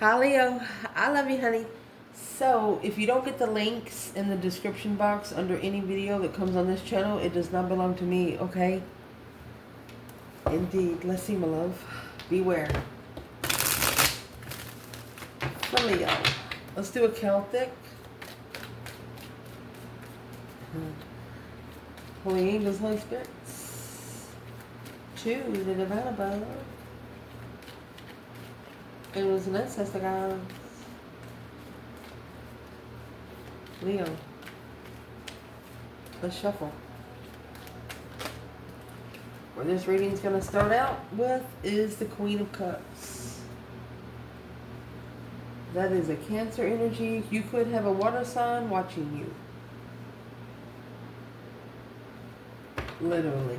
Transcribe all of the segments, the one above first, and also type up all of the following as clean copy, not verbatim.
Hi Leo, I love you, honey. So, if you don't get the links in the description box under any video that comes on this channel, it does not belong to me, okay? Indeed. Let's see, my love. Beware. For Leo. Let's do a Celtic. Holy angels, Holy spirits. Choose the divine above. It was an ancestor, guys. Leo. Let's shuffle. Where this reading's going to start out with is the Queen of Cups. That is a Cancer energy. You could have a water sign watching you. Literally.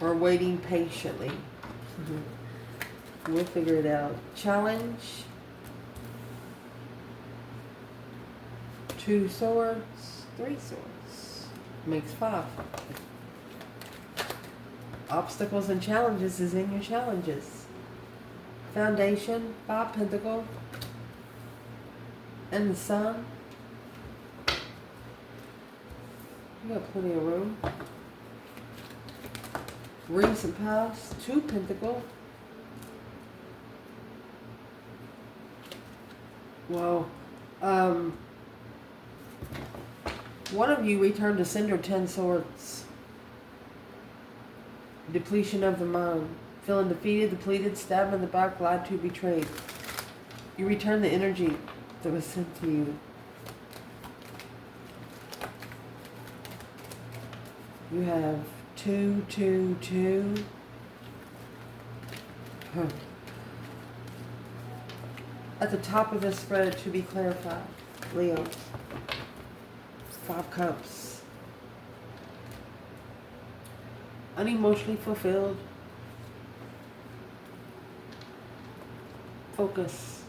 Or waiting patiently. We'll figure it out. Challenge. 2 swords. 3 swords. Makes 5. Obstacles and challenges is in your challenges. Foundation. 5 Pentacle. And the Sun. You got plenty of room. Recent past. 2 Pentacle. Well, one of you returned to sender 10 swords. Depletion of the mind. Feeling defeated, depleted, stabbed in the back, lied to, betrayed. You return the energy that was sent to you. You have 2, 2, 2. Huh. At the top of this spread, to be clarified, Leo, 5 Cups. Unemotionally fulfilled. Focus.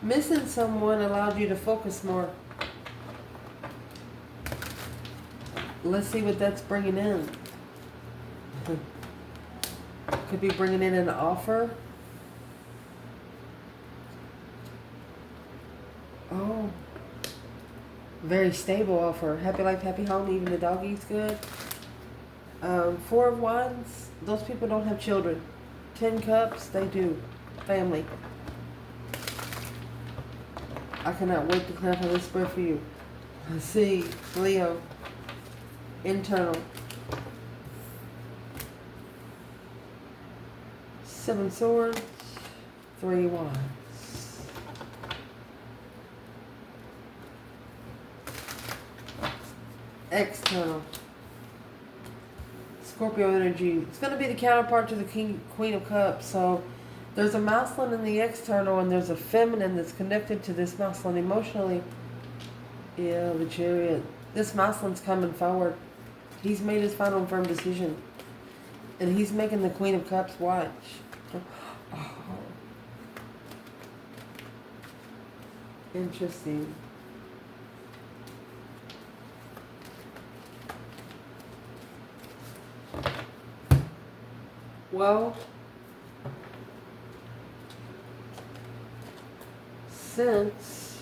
Missing someone allowed you to focus more. Let's see what that's bringing in. Could be bringing in an offer. Oh. Very stable offer. Happy life, happy home. Even the doggy's good. 4 of Wands. Those people don't have children. 10 Cups. They do. Family. I cannot wait to clarify this spread for you. Let's see. Leo. Internal. 7 Swords, 3 Wands. External. Scorpio energy. It's going to be the counterpart to the Queen of Cups. So there's a masculine in the external and there's a feminine that's connected to this masculine emotionally. Yeah, the Chariot. This masculine's coming forward. He's made his final and firm decision. And he's making the Queen of Cups watch. Oh. Interesting. Well, since,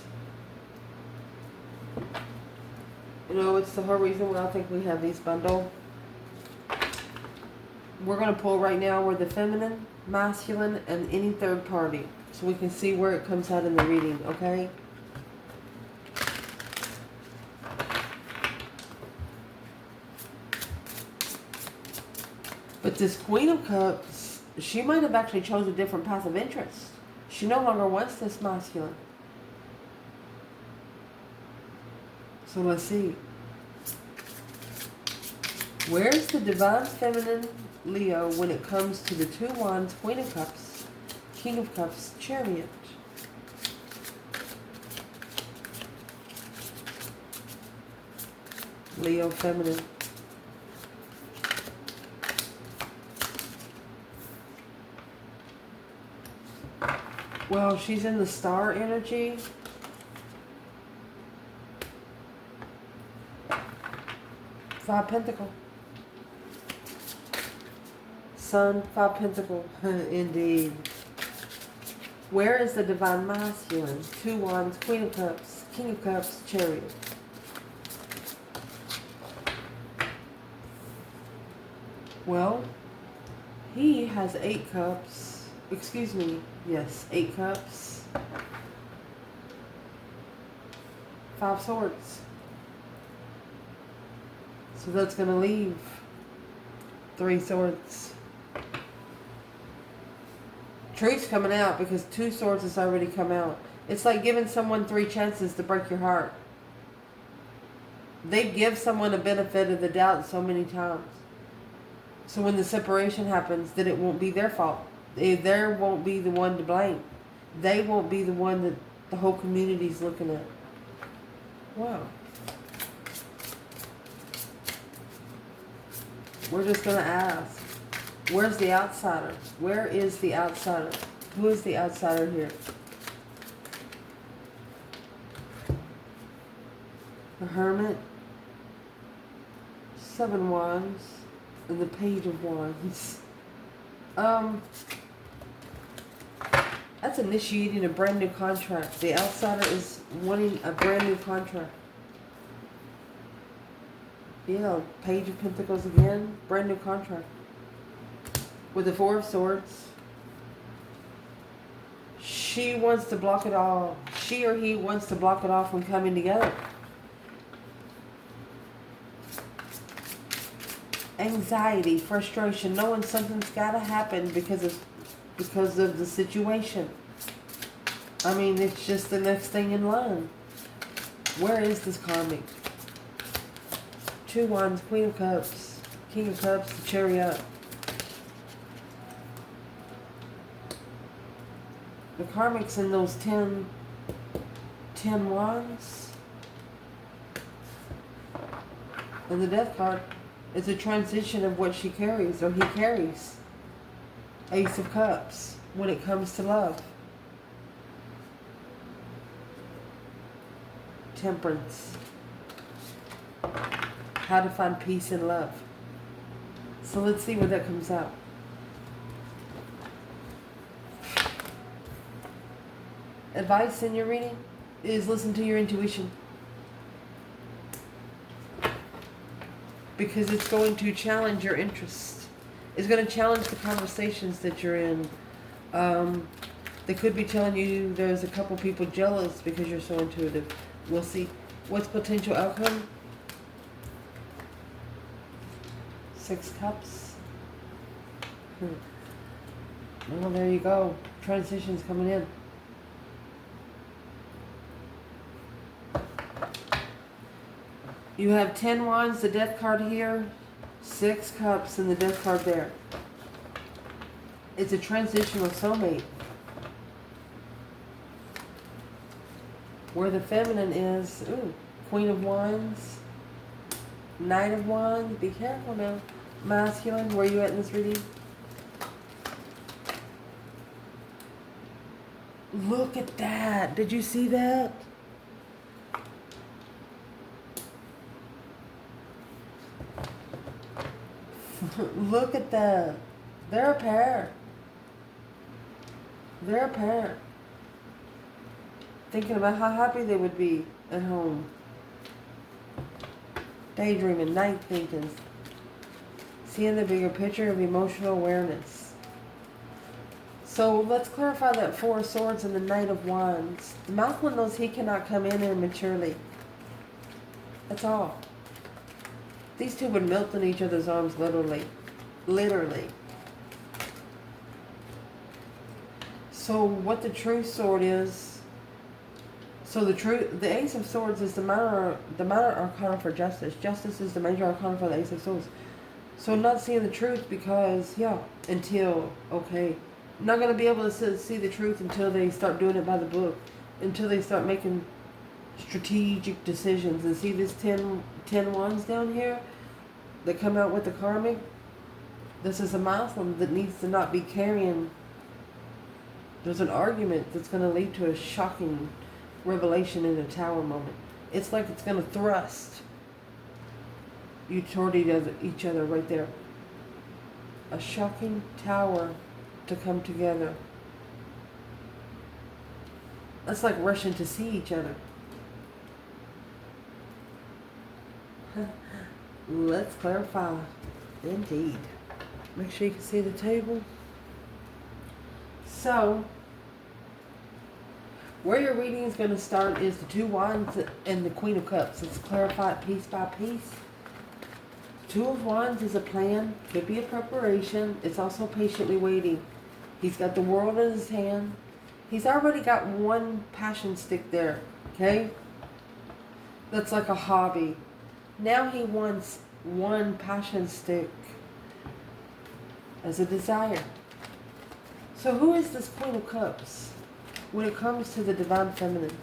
it's the whole reason why I think we have these bundled. We're going to pull right now where the feminine, masculine, and any third party. So we can see where it comes out in the reading, okay? But this Queen of Cups, she might have actually chosen a different path of interest. She no longer wants this masculine. So let's see. Where's the divine feminine Leo when it comes to the 2 Wands, Queen of Cups, King of Cups, Chariot? Leo feminine. Well, she's in the star energy. 5 Pentacle. Sun, Five Pentacles. Indeed. Where is the Divine Masculine? Two Wands, Queen of Cups, King of Cups, Chariot. Well, he has 8 cups. Excuse me. Yes, 8 cups. 5 swords. So that's going to leave 3 swords. Truth's coming out because 2 swords has already come out. It's like giving someone 3 chances to break your heart. They give someone a benefit of the doubt so many times. So when the separation happens, then it won't be their fault. They won't be the one to blame. They won't be the one that the whole community's looking at. Wow. We're just going to ask, where's the outsider? Where is the outsider? Who is the outsider here? The Hermit, 7 Wands, and the Page of Wands. That's initiating a brand new contract. The outsider is wanting a brand new contract. Yeah, Page of Pentacles again, brand new contract. With the 4 of Swords. She wants to block it all. She or he wants to block it all from coming together. Anxiety, frustration, knowing something's got to happen because of the situation. I mean, it's just the next thing in line. Where is this karmic? 2 Wands, Queen of Cups, King of Cups, the Chariot. The karmic's in those 10 Wands. And the Death card is a transition of what she carries, or he carries. Ace of Cups, when it comes to love. Temperance. How to find peace in love. So let's see where that comes out. Advice in your reading is listen to your intuition. Because it's going to challenge your interests. It's going to challenge the conversations that you're in. They could be telling you there's a couple people jealous because you're so intuitive. We'll see. What's potential outcome? 6 Cups. Well, there you go. Transition's coming in. You have 10 Wands, the Death card here, 6 Cups, and the Death card there. It's a transitional soulmate. Where the feminine is, Queen of Wands, Knight of Wands. Be careful now. Masculine, where are you at in this reading? Look at that. Did you see that? Look at that. They're a pair. They're a pair. Thinking about how happy they would be at home. Daydreaming, night thinking. Seeing the bigger picture of emotional awareness. So let's clarify that 4 of Swords and the Knight of Wands. The masculine knows he cannot come in immaturely. That's all. These two would melt in each other's arms literally. Literally. So what the true sword is, the Ace of Swords is the minor arcana for justice. Justice is the major arcana for the Ace of Swords. So not seeing the truth because, okay. Not going to be able to see the truth until they start doing it by the book. Until they start making strategic decisions. And see this 10 Wands down here that come out with the karmic? This is a Muslim that needs to not be carrying. There's an argument that's going to lead to a shocking revelation in a tower moment. It's like it's going to thrust you toward each other right there. a shocking tower to come together. That's like rushing to see each other. Let's clarify. Indeed. Make sure you can see the table. So, where your reading is going to start is the Two Wands and the Queen of Cups. Let's clarify it piece by piece. Two of Wands is a plan. Could be a preparation. It's also patiently waiting. He's got the world in his hand. He's already got one passion stick there. Okay? That's like a hobby. Now he wants one passion stick as a desire. So who is this Queen of Cups when it comes to the Divine Feminine?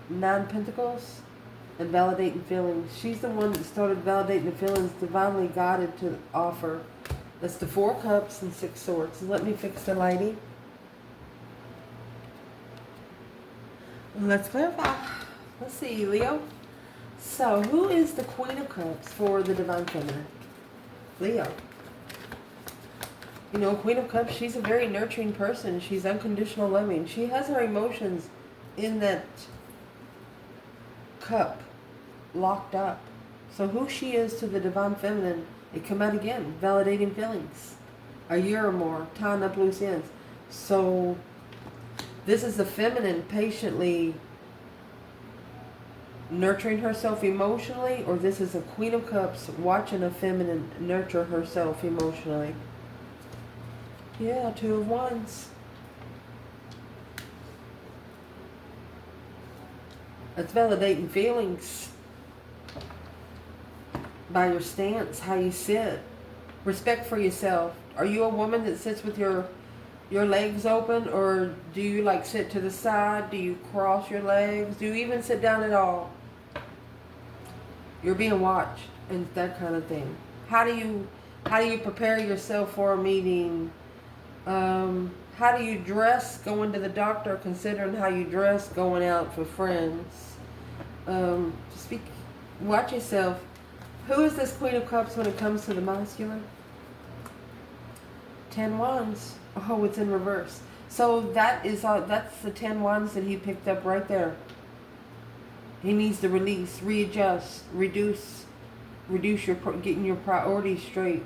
Nine Pentacles and validating feelings. She's the one that started validating the feelings, divinely guided to offer. That's the Four Cups and Six Swords. Let me fix the lighting. Let's clarify. Let's see, Leo. So, who is the Queen of Cups for the Divine Feminine? Leo. You know, Queen of Cups, she's a very nurturing person. She's unconditional loving. She has her emotions in that cup locked up. So who she is to the Divine Feminine, it come out again. Validating feelings. A year or more. Tying up loose ends. So this is the feminine patiently nurturing herself emotionally, or this is a Queen of Cups watching a feminine nurture herself emotionally. Yeah, Two of Wands. That's validating feelings by your stance, how you sit. Respect for yourself. Are you a woman that sits with your legs open, or do you like sit to the side? Do you cross your legs? Do you even sit down at all? You're being watched and that kind of thing. How do you prepare yourself for a meeting? How do you dress going to the doctor, considering how you dress going out for friends? Watch yourself. Who is this Queen of Cups when it comes to the masculine? 10 Wands. Oh, it's in reverse. So that's the 10 Wands that he picked up right there. He needs to release, readjust, reduce getting your priorities straight.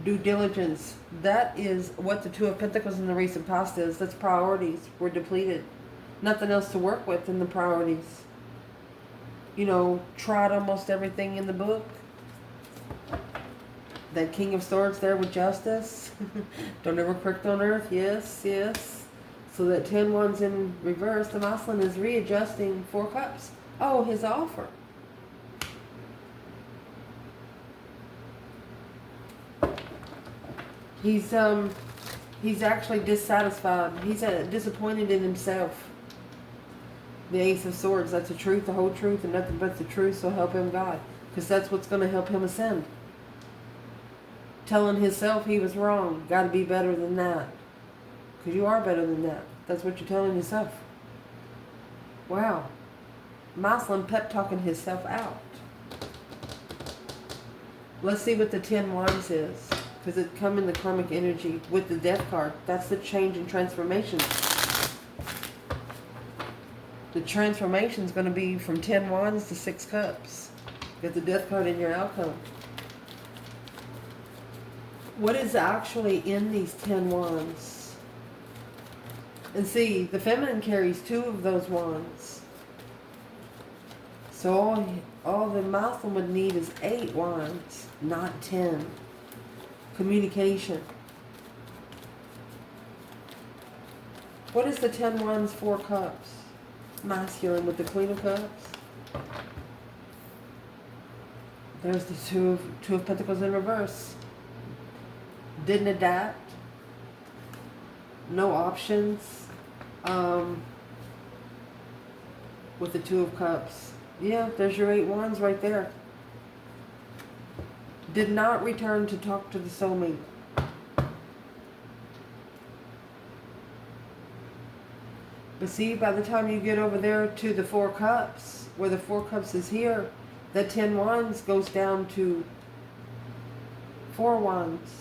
Due diligence. That is what the Two of Pentacles in the recent past is. That's priorities. We're depleted. Nothing else to work with in the priorities. You know, tried almost everything in the book. That King of Swords there with justice. Don't ever correct on earth. Yes, yes. So that 10 Wands in reverse, the masculine is readjusting 4 Cups. Oh, his offer. He's actually dissatisfied. He's disappointed in himself. The Ace of Swords, that's the truth, the whole truth, and nothing but the truth, so help him God. Because that's what's going to help him ascend. Telling himself he was wrong. Got to be better than that. Because you are better than that. That's what you're telling yourself. Wow. Masculine pep talking himself out. Let's see what the 10 Wands is. Because it come in the karmic energy with the Death card. That's the change and transformation. The transformation is going to be from 10 Wands to 6 Cups. Get the Death card in your outcome. What is actually in these 10 Wands? And see, the feminine carries 2 of those wands. So all the masculine would need is 8 wands, not 10. Communication. What is the 10 Wands, 4 Cups? Masculine with the Queen of Cups. There's the two of Pentacles in reverse. Didn't adapt. No options. With the 2 of Cups. Yeah, there's your 8 Wands right there. Did not return to talk to the soulmate. But see, by the time you get over there to the 4 Cups, where the 4 Cups is here, That 10 wands goes down to 4 wands.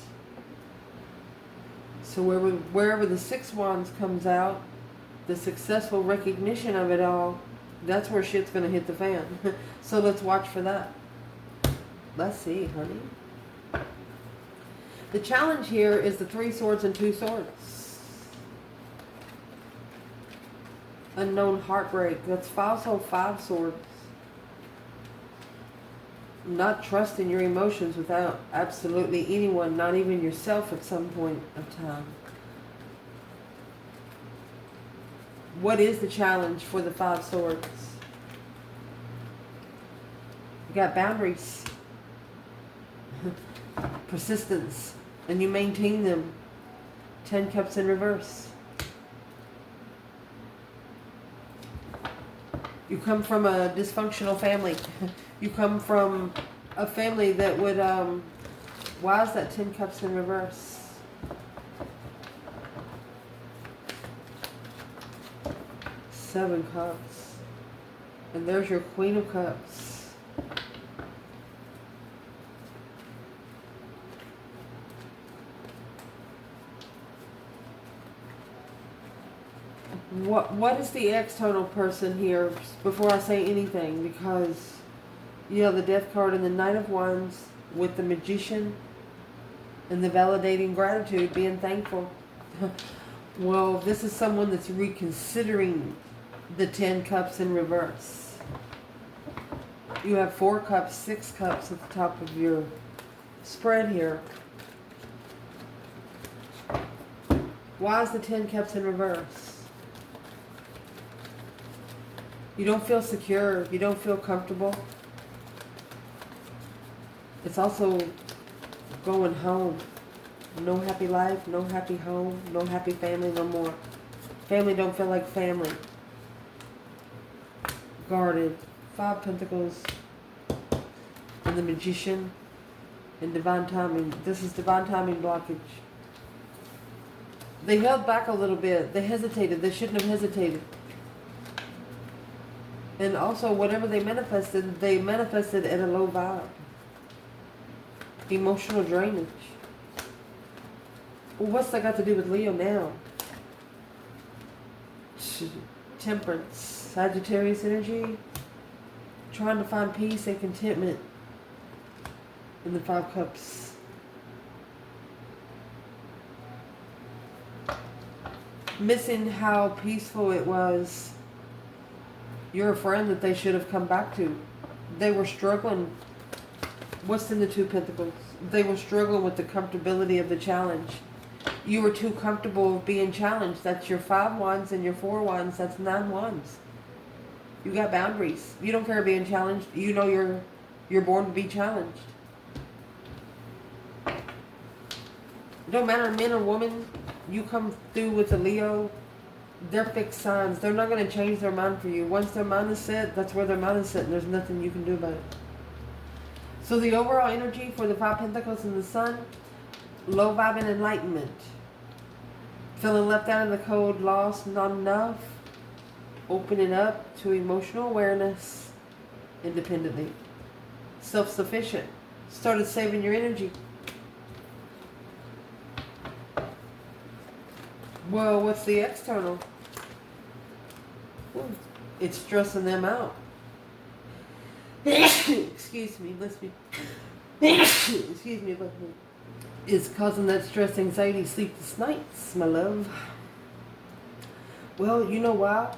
So wherever the 6 wands comes out, the successful recognition of it all, that's where shit's going to hit the fan. So let's watch for that. Let's see, honey. The challenge here is the 3 swords and 2 swords. Unknown heartbreak. That's also 5 swords. Not trusting your emotions without absolutely anyone, not even yourself at some point of time. What is the challenge for the 5 swords? You got boundaries. Persistence. And you maintain them. 10 cups in reverse. You come from a dysfunctional family. You come from a family that would, why is that 10 cups in reverse? Seven cups. And there's your Queen of Cups. What is the external person here before I say anything? Because you have the Death card and the Knight of Wands with the Magician and the validating gratitude, being thankful. Well, this is someone that's reconsidering the 10 cups in reverse. You have 4 cups, 6 cups at the top of your spread here. Why is the 10 cups in reverse? You don't feel secure. You don't feel comfortable. It's also going home. No happy life, no happy home, no happy family no more. Family don't feel like family. Guarded. 5 Pentacles. And the Magician. And divine timing. This is divine timing blockage. They held back a little bit. They hesitated. They shouldn't have hesitated. And also, whatever they manifested at a low vibe. Emotional drainage. Well, what's that got to do with Leo now? Temperance. Sagittarius energy. Trying to find peace and contentment in the 5 cups. Missing how peaceful it was. You're a friend that they should have come back to. They were struggling. What's in the 2 Pentacles? They were struggling with the comfortability of the challenge. You were too comfortable being challenged. That's your 5 wands and your 4 wands. That's 9 wands. You got boundaries. You don't care being challenged. You know you're born to be challenged. It don't matter, man or woman. You come through with a Leo. They're fixed signs. They're not going to change their mind for you. Once their mind is set, that's where their mind is set, and there's nothing you can do about it. So the overall energy for the 5 Pentacles and the Sun, low vibe and enlightenment. Feeling left out in the cold, lost, not enough. Opening up to emotional awareness independently. Self-sufficient. Started saving your energy. Well, what's the external? Ooh, it's stressing them out. Excuse me, let's be. Excuse me, but it's causing that stress, anxiety, sleepless nights, my love. Well, you know why?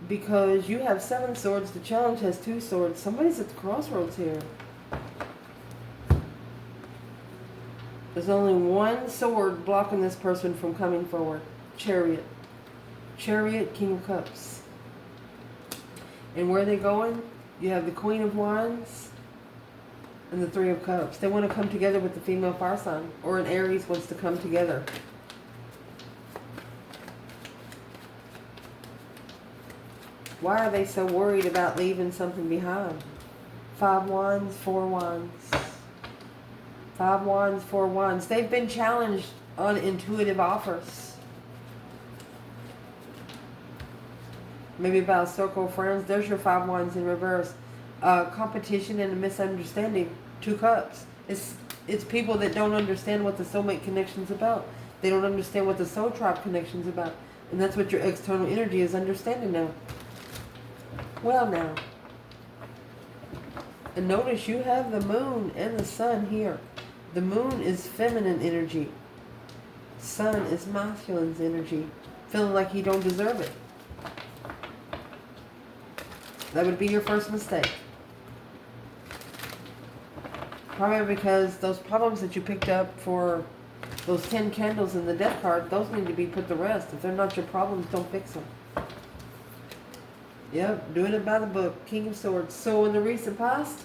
Because you have 7 swords. The challenge has 2 swords. Somebody's at the crossroads here. There's only 1 sword blocking this person from coming forward. Chariot. Chariot, King of Cups. And where are they going? You have the Queen of Wands and the 3 of Cups. They want to come together with the female fire sign. Or an Aries wants to come together. Why are they so worried about leaving something behind? 5 Wands, 4 Wands. 5 Wands, 4 Wands. They've been challenged on intuitive offers. Maybe about a circle of friends. There's your 5 Wands in reverse. competition and a misunderstanding. Two Cups. It's people that don't understand what the soulmate connection's about. They don't understand what the soul tribe connection's about. And that's what your external energy is understanding now. Well now. And notice you have the moon and the sun here. The moon is feminine energy. Sun is masculine's energy. Feeling like you don't deserve it. That would be your first mistake. Probably because those problems that you picked up for those 10 candles in the death card, those need to be put to rest. If they're not your problems, don't fix them. Yep, doing it by the book. King of Swords. So in the recent past,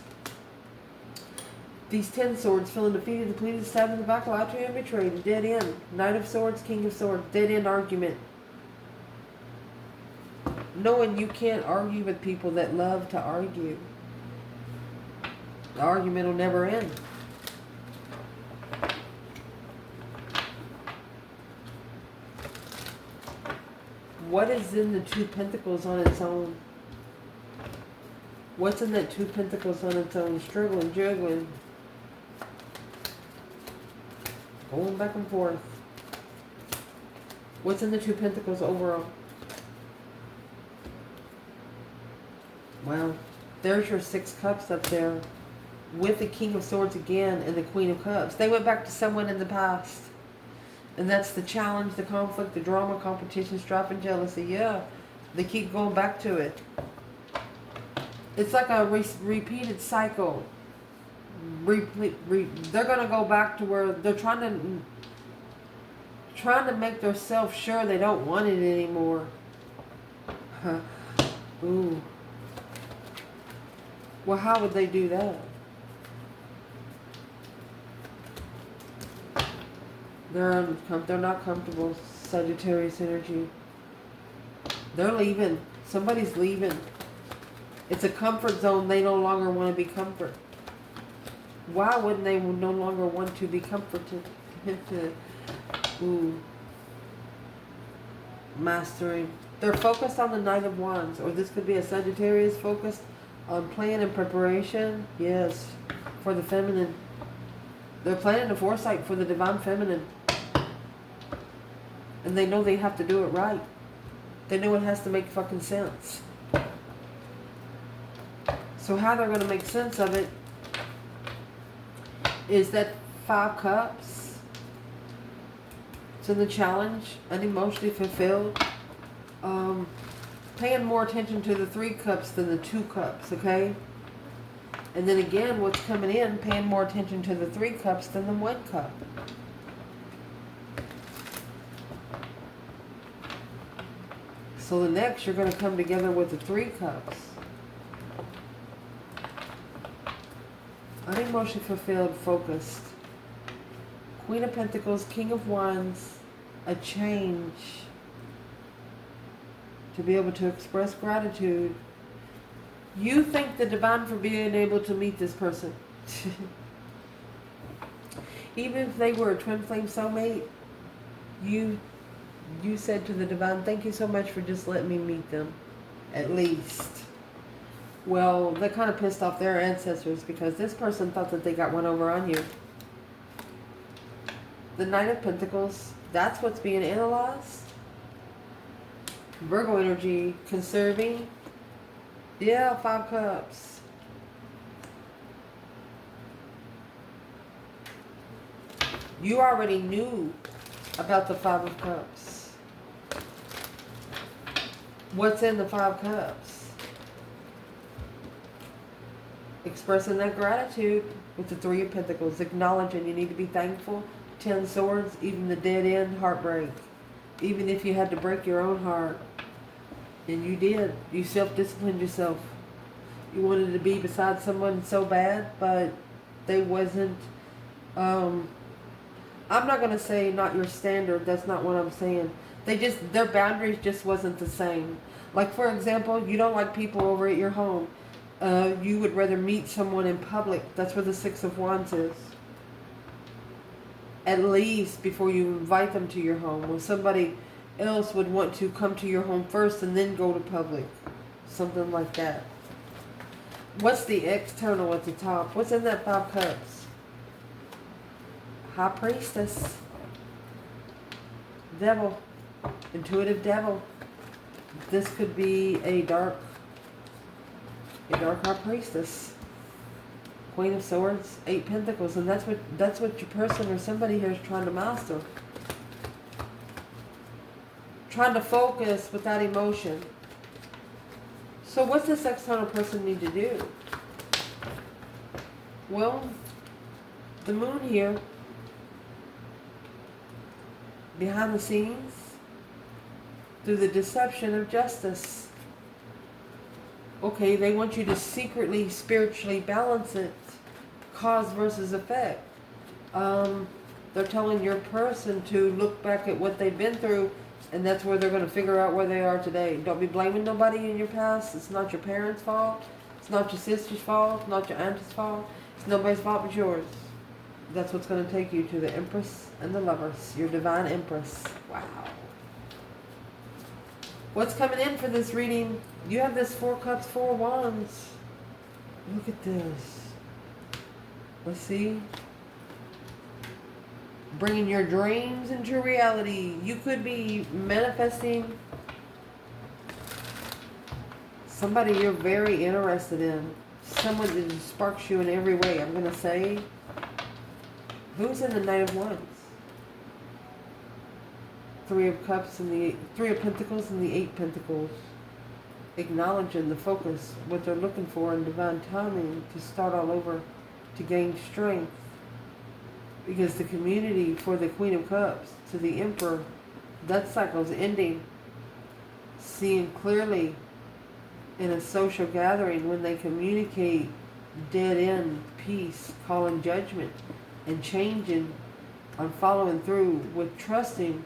these 10 swords, feeling defeated, depleted, stabbed in the back, lied to and betrayed, dead end. Knight of Swords, King of Swords, dead end argument. Knowing you can't argue with people that love to argue. The argument will never end. What is in the Two Pentacles on its own? What's in that Two Pentacles on its own? Struggling, juggling. Going back and forth. What's in the Two Pentacles overall? Well, there's your 6 cups up there. With the King of Swords again and the Queen of Cups. They went back to someone in the past. And that's the challenge, the conflict, the drama, competition, strife, and jealousy. Yeah, they keep going back to it. It's like a repeated cycle. They're going to go back to where they're trying to make themselves sure they don't want it anymore. Ooh. Well, how would they do that? They're not comfortable. Sagittarius energy. They're leaving. Somebody's leaving. It's a comfort zone. They no longer want to be comfort. Why wouldn't they no longer want to be comforted? Ooh. Mastering. They're focused on the Knight of Wands. Or this could be a Sagittarius focused on plan and preparation. Yes. For the feminine. They're planning the foresight for the divine feminine. And they know they have to do it right. They know it has to make fucking sense. So how they're going to make sense of it is that 5 cups. It's in the challenge. Unemotionally fulfilled. Paying more attention to the 3 cups than the 2 cups, okay? And then again, what's coming in, paying more attention to the 3 cups than the 1 cup. So the next, you're going to come together with the 3 cups. Unemotionally fulfilled, focused. Queen of Pentacles, King of Wands, a change. To be able to express gratitude. You thank the divine for being able to meet this person. Even if they were a twin flame soulmate, you said to the divine, thank you so much for just letting me meet them. At least. Well, they're kind of pissed off their ancestors because this person thought that they got one over on you. The Knight of Pentacles, that's what's being analyzed. Virgo energy, conserving. Yeah, 5 cups. You already knew about the 5 of cups. What's in the 5 cups? Expressing that gratitude with the 3 of Pentacles. Acknowledging you need to be thankful. 10 swords, even the dead end, heartbreak. Even if you had to break your own heart. And you did. You self-disciplined yourself. You wanted to be beside someone so bad, but they wasn't, I'm not going to say not your standard. That's not what I'm saying. Their boundaries just wasn't the same. Like, for example, you don't like people over at your home. You would rather meet someone in public. That's where the 6 of Wands is. At least before you invite them to your home. When somebody else would want to come to your home first and then go to public. Something like that. What's the external at the top? What's in that 5 cups? High priestess. Devil. Intuitive devil. This could be a dark high priestess. Queen of Swords, 8 Pentacles, and that's what your person or somebody here is trying to master. Trying to focus without emotion. So what's this external person need to do? Well, the moon here, behind the scenes, through the deception of justice. Okay, they want you to secretly, spiritually balance it. Cause versus effect. They're telling your person to look back at what they've been through, and that's where they're going to figure out where they are today. Don't be blaming nobody in your past. It's not your parents' fault. It's not your sister's fault. It's not your aunt's fault. It's nobody's fault but yours. That's what's going to take you to the Empress and the Lovers. Your Divine Empress. Wow. What's coming in for this reading? You have this 4 Cups, 4 Wands. Look at this. Let's see. Bringing your dreams into reality. You could be manifesting somebody you're very interested in. Someone that sparks you in every way. I'm going to say, who's in the Knight of Wands? 3 of Cups and the 3 of Pentacles and the 8 Pentacles. Acknowledging the focus, what they're looking for in divine timing to start all over, to gain strength. Because the community for the Queen of Cups to the Emperor, that cycle's ending. Seeing clearly in a social gathering when they communicate dead end peace, calling judgment, and changing on following through with trusting.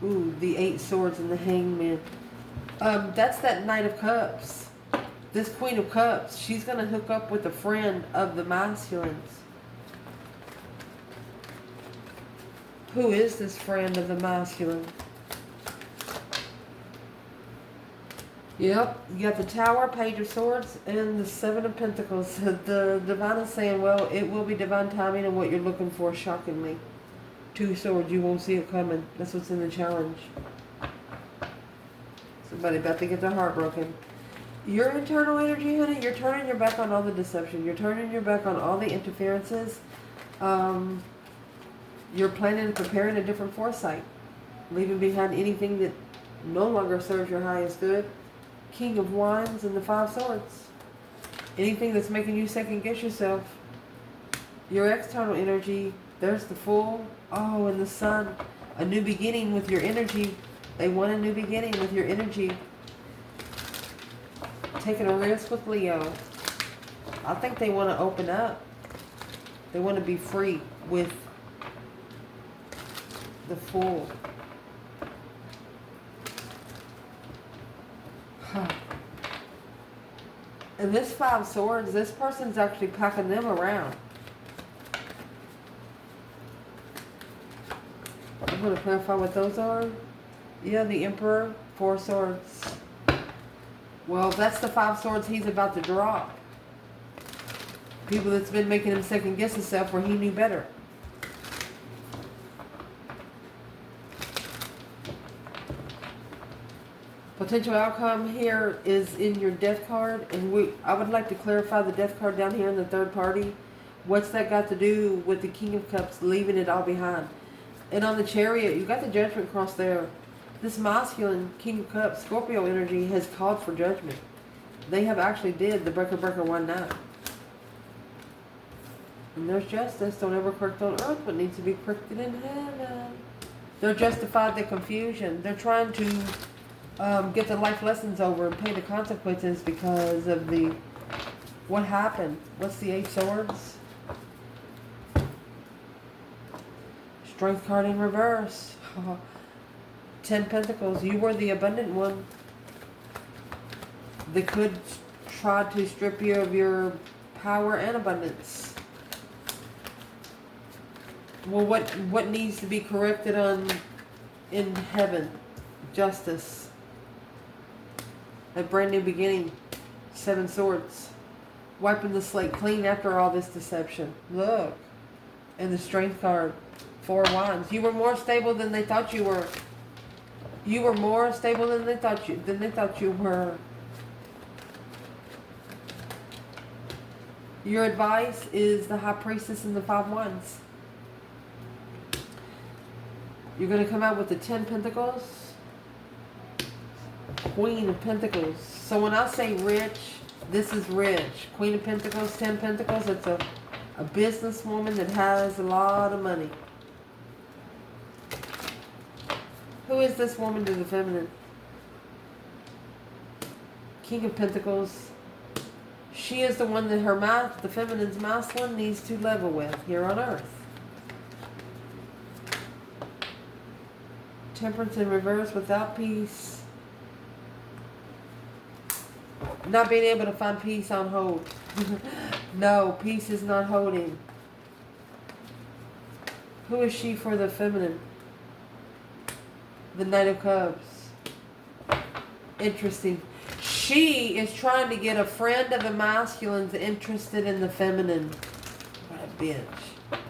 Ooh, the 8 Swords and the Hangman. That's that Knight of Cups. This Queen of Cups, she's going to hook up with a friend of the masculines. Who is this friend of the masculine? Yep, you got the Tower, Page of Swords, and the 7 of Pentacles. The Divine is saying, well, it will be divine timing and what you're looking for, shockingly. 2 Swords, you won't see it coming. That's what's in the challenge. Somebody about to get their heart broken. Your internal energy, honey, you're turning your back on all the deception. You're turning your back on all the interferences. You're planning and preparing a different foresight. Leaving behind anything that no longer serves your highest good. King of Wands and the 5 Swords. Anything that's making you second guess yourself. Your external energy, there's the Fool. Oh, and the Sun. A new beginning with your energy. They want a new beginning with your energy. Taking a risk with Leo. I think they want to open up. They want to be free with the Fool. And this 5 Swords, this person's actually packing them around. I'm going to clarify what those are. Yeah, the Emperor, 4 Swords. Well, that's the 5 Swords he's about to drop. People that's been making him second guess himself where he knew better. Potential outcome here is in your Death card, and I would like to clarify the Death card down here in the third party. What's that got to do with the King of Cups leaving it all behind? And on the Chariot, you got the Judgment cross there. This masculine King of Cups, Scorpio energy, has called for judgment. They have actually did the Breaker 1-9. And there's justice. Don't ever correct on earth what needs to be corrected in heaven. They're justified the confusion. They're trying to get the life lessons over and pay the consequences because of what happened. What's the 8 Swords? Strength card in reverse. 10 Pentacles. You were the abundant one. They could try to strip you of your power and abundance. Well, what needs to be corrected in heaven? Justice. A brand new beginning. 7 Swords. wiping the slate clean after all this deception. Look. And the Strength card. 4 of Wands. You were more stable than they thought you were. You were more stable than they thought you were. Your advice is the High Priestess and the 5 of Wands. You're going to come out with the 10 Pentacles. Queen of Pentacles. So when I say rich, this is rich. Queen of Pentacles, 10 Pentacles. It's a businesswoman that has a lot of money. Who is this woman to the feminine? King of Pentacles. She is the one that the feminine's masculine needs to level with here on earth. Temperance in reverse, without peace. Not being able to find peace on hold. No, peace is not holding. Who is she for the feminine? The Knight of Cups. Interesting. She is trying to get a friend of the masculines interested in the feminine. What a bitch.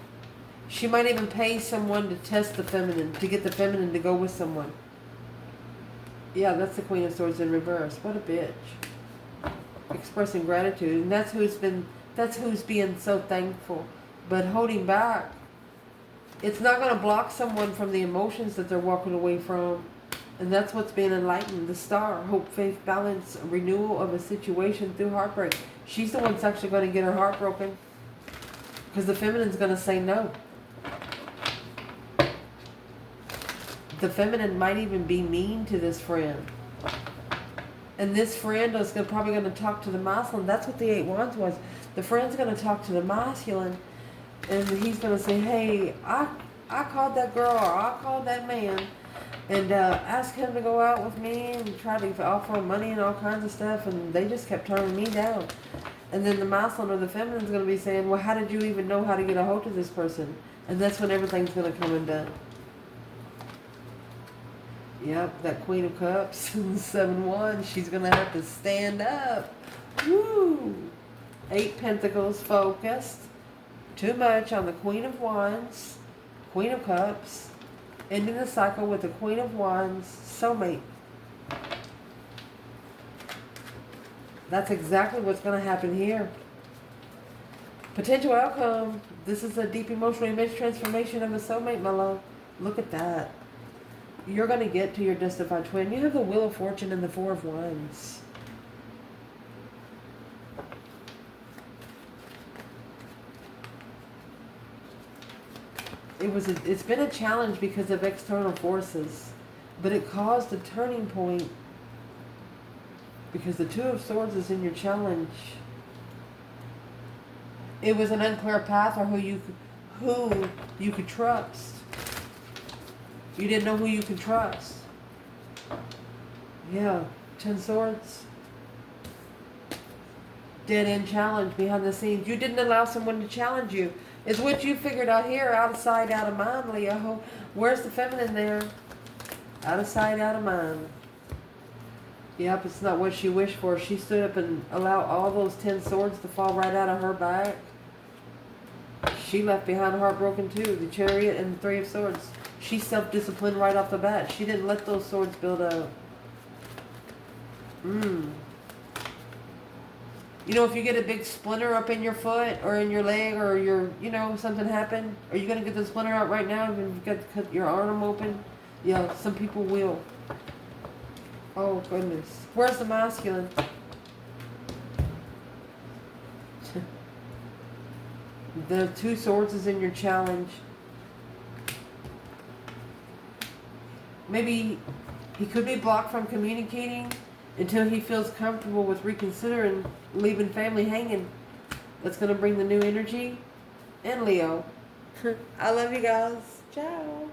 She might even pay someone to test the feminine, to get the feminine to go with someone. Yeah, that's the Queen of Swords in reverse. What a bitch. Expressing gratitude, and that's who's being so thankful, but holding back. It's not going to block someone from the emotions that they're walking away from, and that's what's being enlightened. The Star, hope, faith, balance, renewal of a situation through heartbreak. She's the one that's actually going to get her heart broken, because the feminine's going to say no. The feminine might even be mean to this friend. And this friend is probably going to talk to the masculine. That's what the 8 Wands was. The friend's going to talk to the masculine. And he's going to say, hey, I called that girl, or I called that man. And asked him to go out with me and try to offer him money and all kinds of stuff. And they just kept turning me down. And then the masculine or the feminine's going to be saying, well, how did you even know how to get a hold of this person? And that's when everything's going to come undone. Yep, that Queen of Cups, 7 Wands, she's going to have to stand up. Woo! 8 Pentacles, focused. Too much on the Queen of Wands, Queen of Cups, ending the cycle with the Queen of Wands, soulmate. That's exactly what's going to happen here. Potential outcome. This is a deep emotional image transformation of a soulmate, my love. Look at that. You're going to get to your justified twin. You have the Wheel of Fortune and the 4 of Wands. It's been a challenge because of external forces, but it caused a turning point because the 2 of Swords is in your challenge. It was an unclear path or who you could trust. You didn't know who you could trust. Yeah, 10 Swords. Dead end challenge behind the scenes. You didn't allow someone to challenge you. It's what you figured out here. Out of sight, out of mind, Leo. Where's the feminine there? Out of sight, out of mind. Yep, it's not what she wished for. She stood up and allowed all those 10 swords to fall right out of her back. She left behind heartbroken too. The Chariot and the 3 of Swords. She self-disciplined right off the bat. She didn't let those swords build up. You know, if you get a big splinter up in your foot or in your leg or something happened, are you going to get the splinter out right now if you've got to cut your arm open? Yeah, some people will. Oh, goodness. Where's the masculine? The 2 swords is in your challenge. Maybe he could be blocked from communicating until he feels comfortable with reconsidering leaving family hanging. That's going to bring the new energy. And Leo. I love you guys. Ciao.